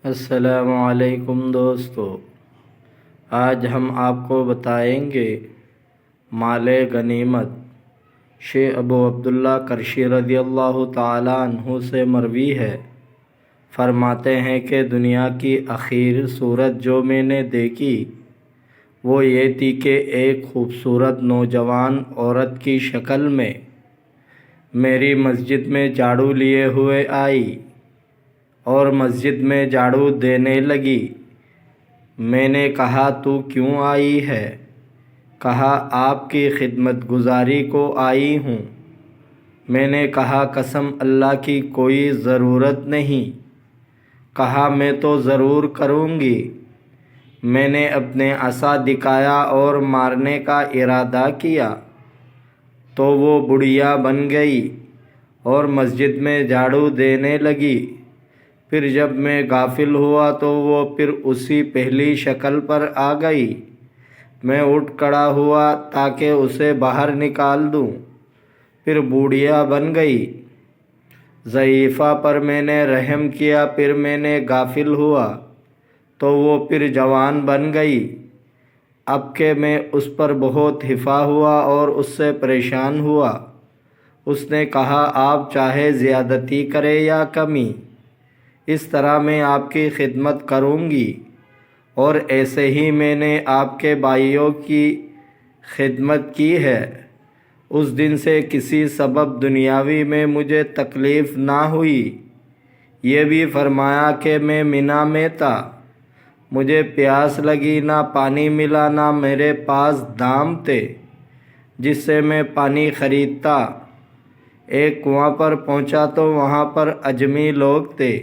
السلام علیکم دوستو، آج ہم آپ کو بتائیں گے مال غنیمت۔ شیخ ابو عبداللہ کرشی رضی اللہ تعالیٰ عنہ سے مروی ہے، فرماتے ہیں کہ دنیا کی آخری صورت جو میں نے دیکھی وہ یہ تھی کہ ایک خوبصورت نوجوان عورت کی شکل میں میری مسجد میں جھاڑو لیے ہوئے آئی اور مسجد میں جھاڑو دینے لگی۔ میں نے کہا تو کیوں آئی ہے؟ کہا آپ کی خدمت گزاری کو آئی ہوں۔ میں نے کہا قسم اللہ کی کوئی ضرورت نہیں۔ کہا میں تو ضرور کروں گی۔ میں نے اپنے عصا دکھایا اور مارنے کا ارادہ کیا تو وہ بڑھیا بن گئی اور مسجد میں جھاڑو دینے لگی۔ پھر جب میں غافل ہوا تو وہ پھر اسی پہلی شکل پر آ گئی۔ میں اٹھ کھڑا ہوا تاکہ اسے باہر نکال دوں، پھر بوڑھیا بن گئی۔ ضعیفہ پر میں نے رحم کیا، پھر میں نے غافل ہوا تو وہ پھر جوان بن گئی۔ اب کہ میں اس پر بہت خفا ہوا اور اس سے پریشان ہوا۔ اس نے کہا آپ چاہے زیادتی کرے یا کمی، اس طرح میں آپ کی خدمت کروں گی، اور ایسے ہی میں نے آپ کے بھائیوں کی خدمت کی ہے۔ اس دن سے کسی سبب دنیاوی میں مجھے تکلیف نہ ہوئی۔ یہ بھی فرمایا کہ میں منی میں تھا، مجھے پیاس لگی، نہ پانی ملا، نہ میرے پاس دام تھے جس سے میں پانی خریدتا۔ ایک کنواں پر پہنچا تو وہاں پر اجمی لوگ تھے۔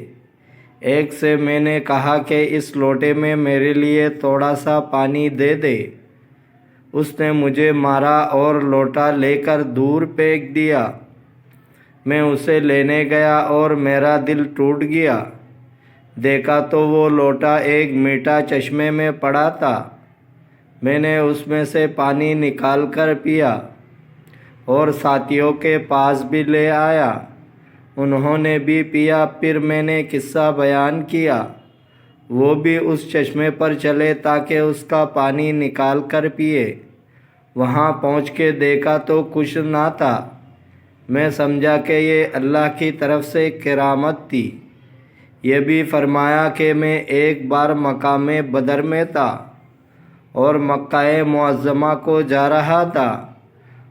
ایک سے میں نے کہا کہ اس لوٹے میں میرے لیے تھوڑا سا پانی دے دے۔ اس نے مجھے مارا اور لوٹا لے کر دور پھینک دیا۔ میں اسے لینے گیا اور میرا دل ٹوٹ گیا۔ دیکھا تو وہ لوٹا ایک میٹھا چشمے میں پڑا تھا۔ میں نے اس میں سے پانی نکال کر پیا اور ساتھیوں کے پاس بھی لے آیا، انہوں نے بھی پیا۔ پھر میں نے قصہ بیان کیا، وہ بھی اس چشمے پر چلے تاکہ اس کا پانی نکال کر پیے۔ وہاں پہنچ کے دیکھا تو کچھ نہ تھا۔ میں سمجھا کہ یہ اللہ کی طرف سے کرامت تھی۔ یہ بھی فرمایا کہ میں ایک بار مقام بدر میں تھا اور مکہ معظمہ کو جا رہا تھا۔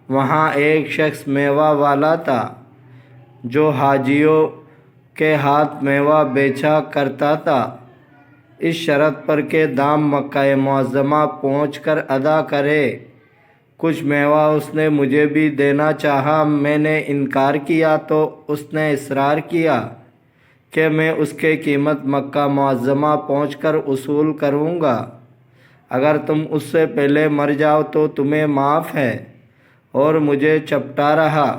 وہاں ایک شخص میوہ والا تھا جو حاجیوں کے ہاتھ میوہ بیچا کرتا تھا، اس شرط پر کہ دام مکہ معظمہ پہنچ کر ادا کرے۔ کچھ میوہ اس نے مجھے بھی دینا چاہا، میں نے انکار کیا تو اس نے اصرار کیا کہ میں اس کی قیمت مکہ معظمہ پہنچ کر وصول کروں گا۔ اگر تم اس سے پہلے مر جاؤ تو تمہیں معاف ہے، اور مجھے چپٹا رہا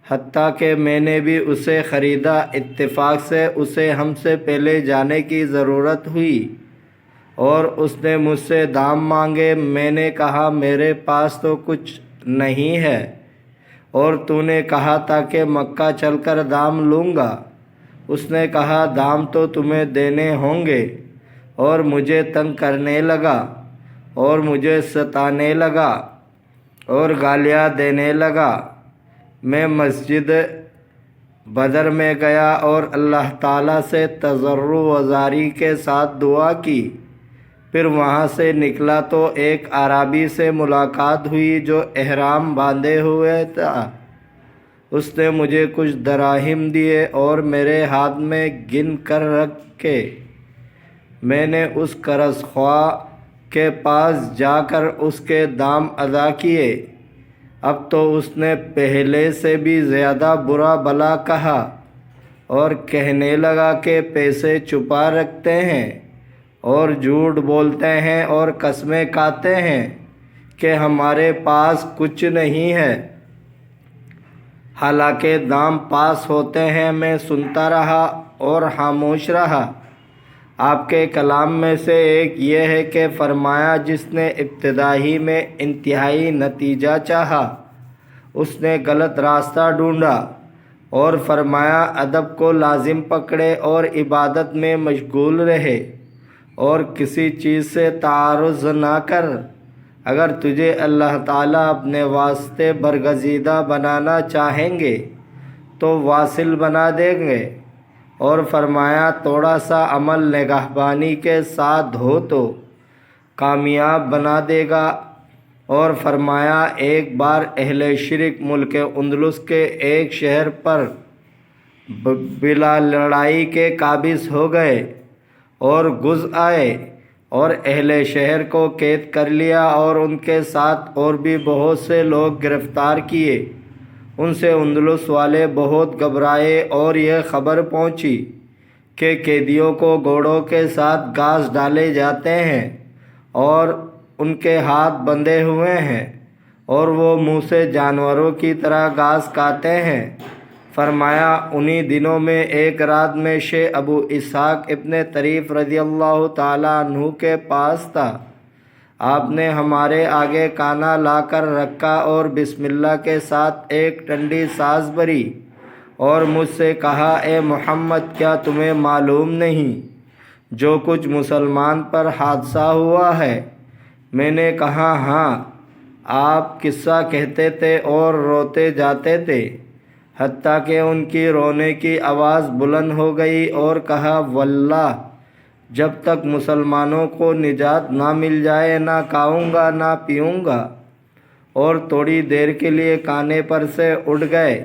حتیٰ کہ میں نے بھی اسے خریدا۔ اتفاق سے اسے ہم سے پہلے جانے کی ضرورت ہوئی اور اس نے مجھ سے دام مانگے۔ میں نے کہا میرے پاس تو کچھ نہیں ہے، اور تو نے کہا تھا کہ مکہ چل کر دام لوں گا۔ اس نے کہا دام تو تمہیں دینے ہوں گے، اور مجھے تنگ کرنے لگا اور مجھے ستانے لگا اور گالیاں دینے لگا۔ میں مسجد بدر میں گیا اور اللہ تعالیٰ سے تضرع و زاری کے ساتھ دعا کی۔ پھر وہاں سے نکلا تو ایک اعرابی سے ملاقات ہوئی جو احرام باندھے ہوئے تھا۔ اس نے مجھے کچھ دراہم دیے اور میرے ہاتھ میں گن کر رکھے۔ میں نے اس قرض خواہ کے پاس جا کر اس کے دام ادا کیے۔ اب تو اس نے پہلے سے بھی زیادہ برا بھلا کہا اور کہنے لگا کہ پیسے چھپا رکھتے ہیں اور جھوٹ بولتے ہیں اور قسمیں کھاتے ہیں کہ ہمارے پاس کچھ نہیں ہے، حالانکہ دام پاس ہوتے ہیں۔ میں سنتا رہا اور خاموش رہا۔ آپ کے کلام میں سے ایک یہ ہے کہ فرمایا جس نے ابتدائی میں انتہائی نتیجہ چاہا اس نے غلط راستہ ڈھونڈا اور فرمایا ادب کو لازم پکڑے اور عبادت میں مشغول رہے اور کسی چیز سے تعارض نہ کر۔ اگر تجھے اللہ تعالیٰ اپنے واسطے برگزیدہ بنانا چاہیں گے تو واصل بنا دیں گے، اور فرمایا تھوڑا سا عمل نگہبانی کے ساتھ ہو تو کامیاب بنا دے گا، اور فرمایا ایک بار اہل شرک ملک اندلس کے ایک شہر پر بلا لڑائی کے قابض ہو گئے اور گز آئے اور اہل شہر کو قید کر لیا اور ان کے ساتھ اور بھی بہت سے لوگ گرفتار کیے۔ ان سے اندلس والے بہت گھبرائے اور یہ خبر پہنچی کہ قیدیوں کو گھوڑوں کے ساتھ گھاس ڈالے جاتے ہیں اور ان کے ہاتھ بندھے ہوئے ہیں اور وہ منہ سے جانوروں کی طرح گھاس کھاتے ہیں۔ فرمایا انہی دنوں میں ایک رات میں شیخ ابو اسحاق ابن طریف رضی اللہ تعالیٰ عنہ کے پاس تھا۔ آپ نے ہمارے آگے کانا لا کر رکھا اور بسم اللہ کے ساتھ ایک ٹھنڈی سانس بھری اور مجھ سے کہا، اے محمد کیا تمہیں معلوم نہیں جو کچھ مسلمان پر حادثہ ہوا ہے؟ میں نے کہا ہاں۔ آپ قصہ کہتے تھے اور روتے جاتے تھے حتیٰ کہ ان کی رونے کی آواز بلند ہو گئی اور کہا، واللہ جب تک مسلمانوں کو نجات نہ مل جائے نہ کھاؤں گا نہ پیوں گا، اور تھوڑی دیر کے لیے کانے پر سے اٹھ گئے،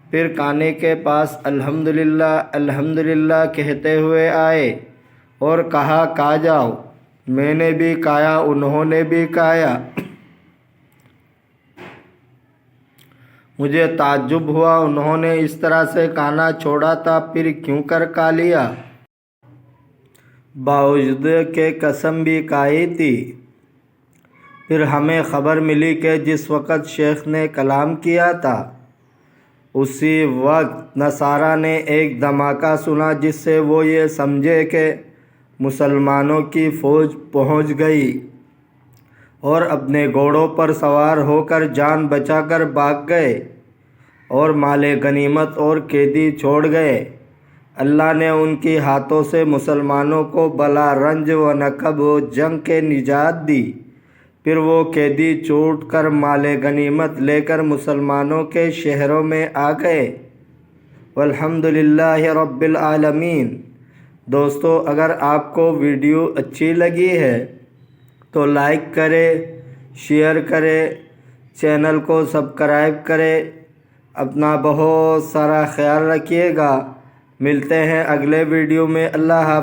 پھر کانے کے پاس الحمدللہ الحمدللہ کہتے ہوئے آئے اور کہا کھا جاؤ۔ میں نے بھی کھایا، انہوں نے بھی کھایا۔ مجھے تعجب ہوا انہوں نے اس طرح سے کھانا چھوڑا تھا، پھر کیوں کر کھا لیا؟ باوجود کہ قسم بھی کھائی تھی۔ پھر ہمیں خبر ملی کہ جس وقت شیخ نے کلام کیا تھا اسی وقت نصارہ نے ایک دھماکہ سنا جس سے وہ یہ سمجھے کہ مسلمانوں کی فوج پہنچ گئی اور اپنے گھوڑوں پر سوار ہو کر جان بچا کر بھاگ گئے اور مال غنیمت اور قیدی چھوڑ گئے۔ اللہ نے ان کے ہاتھوں سے مسلمانوں کو بلا رنج و نکب و جنگ کے نجات دی، پھر وہ قیدی چھوٹ کر مال غنیمت لے کر مسلمانوں کے شہروں میں آ گئے۔ والحمدللہ رب العالمین۔ دوستو، اگر آپ کو ویڈیو اچھی لگی ہے تو لائک کرے، شیئر کرے، چینل کو سبسکرائب کرے۔ اپنا بہت سارا خیال رکھیے گا۔ ملتے ہیں اگلے ویڈیو میں۔ اللہ حافظ۔